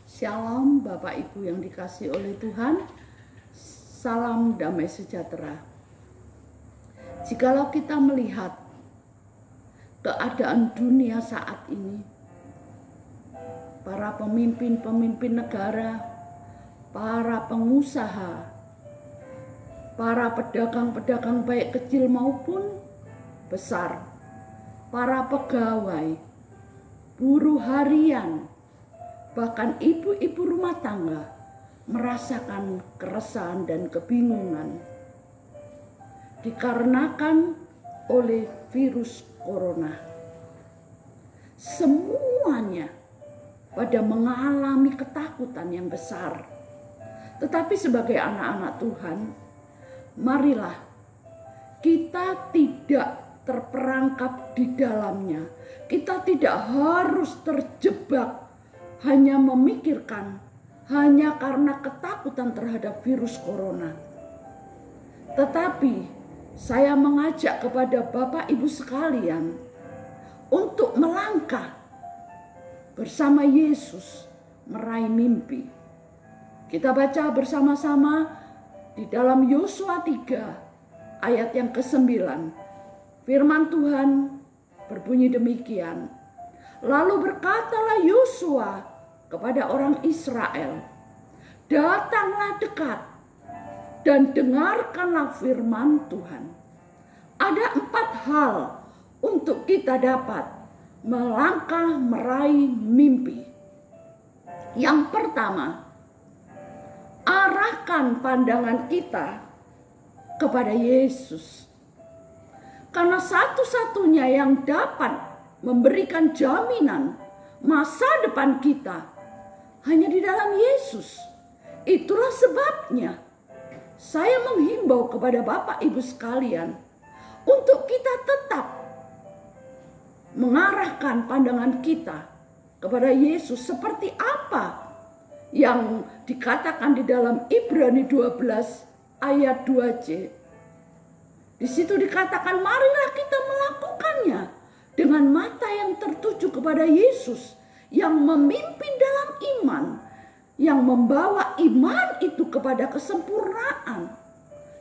Shalom Bapak Ibu yang dikasihi oleh Tuhan. Salam damai sejahtera. Jikalau kita melihat keadaan dunia saat ini, para pemimpin negara, para pengusaha, para pedagang-pedagang baik kecil maupun besar, para pegawai, buruh harian, bahkan ibu-ibu rumah tangga merasakan keresahan dan kebingungan dikarenakan oleh virus corona. Semuanya pada mengalami ketakutan yang besar. Tetapi sebagai anak-anak Tuhan, marilah kita tidak terperangkap di dalamnya. Kita tidak harus terjebak hanya memikirkan hanya karena ketakutan terhadap virus corona. Tetapi saya mengajak kepada Bapak Ibu sekalian untuk melangkah bersama Yesus meraih mimpi. Kita baca bersama-sama di dalam Yosua 3 ayat yang ke-9. Firman Tuhan berbunyi demikian. Lalu berkatalah Yosua kepada orang Israel, datanglah dekat dan dengarkanlah firman Tuhan. Ada 4 hal untuk kita dapat melangkah meraih mimpi. Yang pertama, arahkan pandangan kita kepada Yesus. Karena satu-satunya yang dapat memberikan jaminan masa depan kita hanya di dalam Yesus. Itulah sebabnya saya menghimbau kepada Bapak Ibu sekalian untuk kita tetap mengarahkan pandangan kita kepada Yesus seperti apa yang dikatakan di dalam Ibrani 12 ayat 2c. Di situ dikatakan, marilah kita melakukannya dengan mata yang tertuju kepada Yesus yang memimpin dalam iman, yang membawa iman itu kepada kesempurnaan.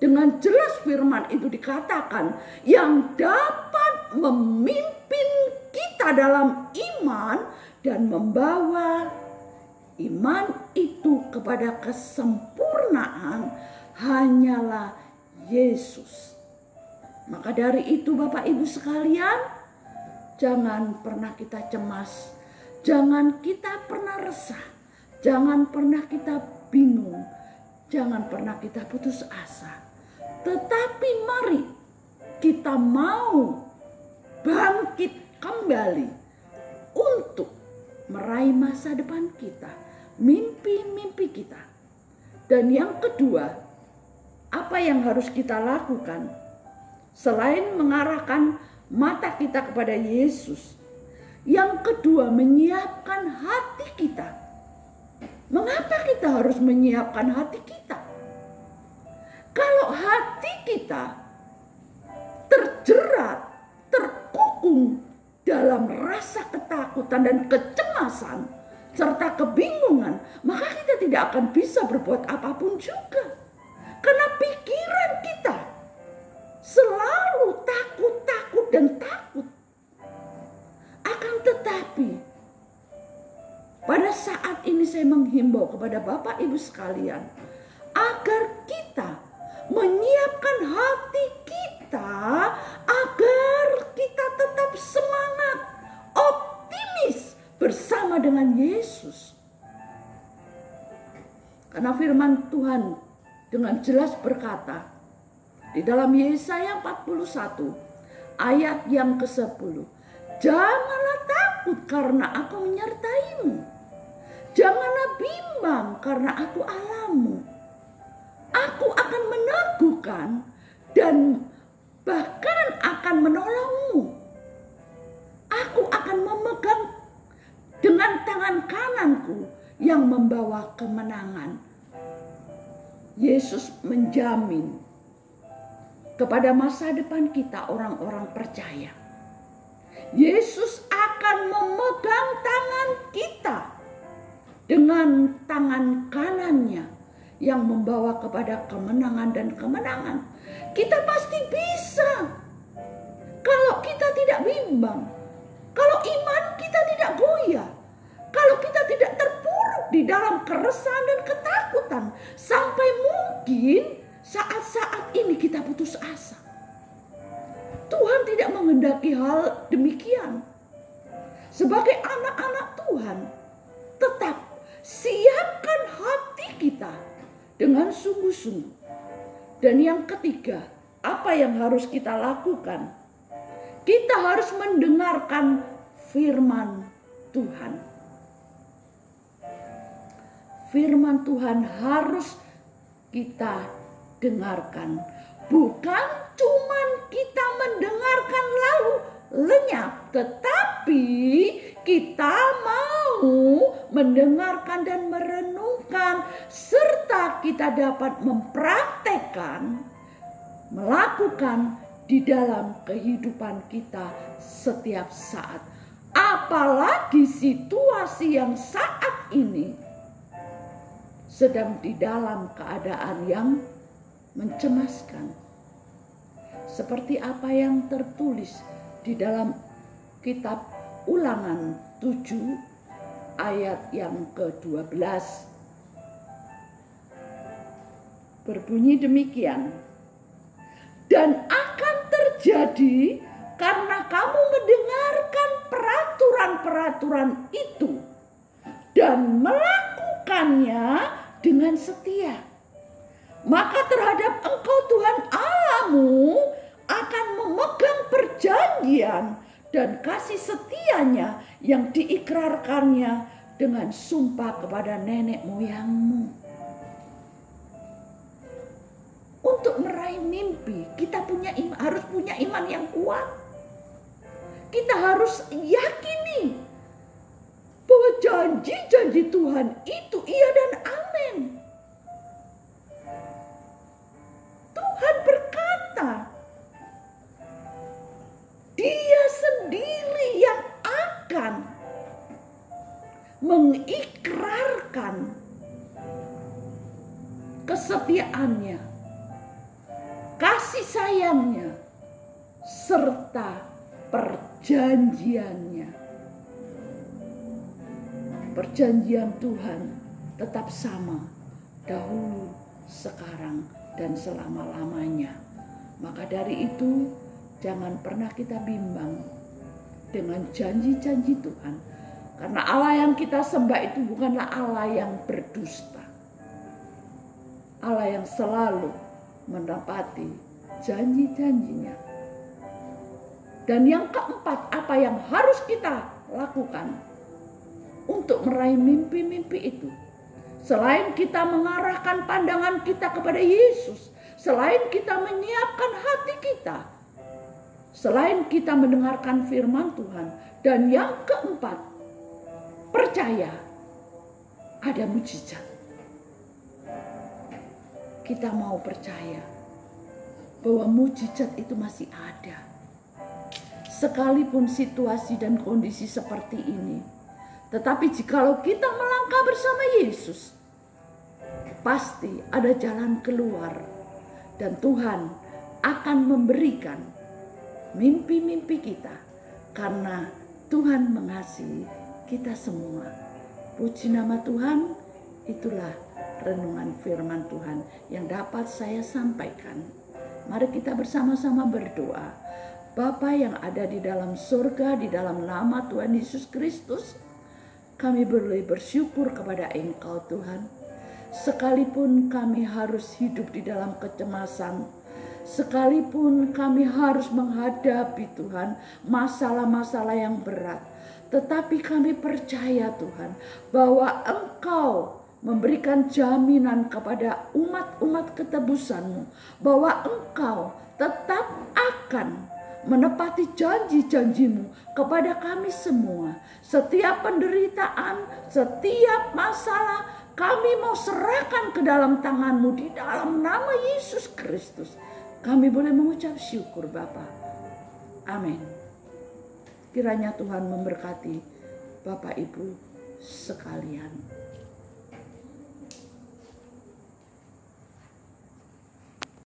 Dengan jelas firman itu dikatakan, yang dapat memimpin kita dalam iman dan membawa iman itu kepada kesempurnaan hanyalah Yesus. Maka dari itu Bapak Ibu sekalian, jangan pernah kita cemas, jangan kita pernah resah, jangan pernah kita bingung, jangan pernah kita putus asa. Tetapi mari kita mau bangkit kembali untuk meraih masa depan kita, mimpi-mimpi kita. Dan yang kedua, apa yang harus kita lakukan? Selain mengarahkan mata kita kepada Yesus, yang kedua menyiapkan hati kita. Mengapa kita harus menyiapkan hati kita? Kalau hati kita terjerat, terkukung dalam rasa ketakutan dan kecemasan serta kebingungan, maka kita tidak akan bisa berbuat apapun juga. Karena pikiran kita selalu takut dan takut. Akan tetapi pada saat ini saya menghimbau kepada Bapak Ibu sekalian agar kita menyiapkan hati kita agar kita tetap semangat, optimis bersama dengan Yesus. Karena firman Tuhan dengan jelas berkata di dalam Yesaya 41 ayat yang ke-10, janganlah takut karena aku menyertaimu. Janganlah bimbang karena aku Allahmu. Aku akan meneguhkan dan bahkan akan menolongmu. Aku akan memegang dengan tangan kananku yang membawa kemenangan. Yesus menjamin kepada masa depan kita orang-orang percaya. Yesus akan memegang tangan kita dengan dengan tangan kanannya yang membawa kepada kemenangan dan kemenangan. Kita pasti bisa. Kalau kita tidak bimbang, kalau iman kita tidak goyah, kalau kita tidak terpuruk di dalam keresahan dan ketakutan, sampai mungkin saat-saat ini kita putus asa. Tuhan tidak menghendaki hal demikian. Sebagai anak-anak Tuhan, tetap siapkan hati kita dengan sungguh-sungguh. Dan yang ketiga, apa yang harus kita lakukan? Kita harus mendengarkan firman Tuhan. Firman Tuhan harus kita dengarkan. Bukan cuman kita mendengarkan lalu lenyap, tetapi kita mau mendengarkan dan merenungkan, serta kita dapat mempraktekkan, melakukan di dalam kehidupan kita setiap saat. Apalagi situasi yang saat ini sedang di dalam keadaan yang mencemaskan. Seperti apa yang tertulis di dalam kitab Ulangan 7 ayat yang ke-12. Berbunyi demikian. Dan akan terjadi karena kamu mendengarkan peraturan-peraturan itu dan melakukannya dengan setia, maka terhadap engkau Tuhan Allahmu akan memegang perjanjian dan kasih setianya yang diikrarkannya dengan sumpah kepada nenek moyangmu. Untuk meraih mimpi, kita harus punya iman yang kuat. Kita harus yakini bahwa janji-janji Tuhan itu iya dan amin. Tuhan berkata, Dia sendiri yang akan mengikrarkan kesetiaannya, kasih sayangnya, serta perjanjiannya. Perjanjian Tuhan tetap sama dahulu, sekarang, dan selama-lamanya. Maka dari itu jangan pernah kita bimbang dengan janji-janji Tuhan. Karena Allah yang kita sembah itu bukanlah Allah yang berdusta. Allah yang selalu menepati janji-janjinya. Dan yang keempat, apa yang harus kita lakukan untuk meraih mimpi-mimpi itu? Selain kita mengarahkan pandangan kita kepada Yesus, selain kita menyiapkan hati kita, selain kita mendengarkan firman Tuhan, dan yang keempat, percaya ada mujizat. Kita mau percaya bahwa mujizat itu masih ada. Sekalipun situasi dan kondisi seperti ini, tetapi jikalau kita melangkah bersama Yesus, pasti ada jalan keluar. Dan Tuhan akan memberikan mimpi-mimpi kita. Karena Tuhan mengasihi kita semua. Puji nama Tuhan, itulah renungan firman Tuhan yang dapat saya sampaikan. Mari kita bersama-sama berdoa. Bapa yang ada di dalam surga, di dalam nama Tuhan Yesus Kristus, kami boleh bersyukur kepada Engkau Tuhan. Sekalipun kami harus hidup di dalam kecemasan, sekalipun kami harus menghadapi Tuhan masalah-masalah yang berat, tetapi kami percaya Tuhan bahwa Engkau memberikan jaminan kepada umat-umat ketebusan-Mu, bahwa Engkau tetap akan menepati janji-janji-Mu kepada kami semua. Setiap penderitaan, setiap masalah, kami mau serahkan ke dalam tangan-Mu di dalam nama Yesus Kristus. Kami boleh mengucap syukur Bapa. Amin. Kiranya Tuhan memberkati Bapak Ibu sekalian.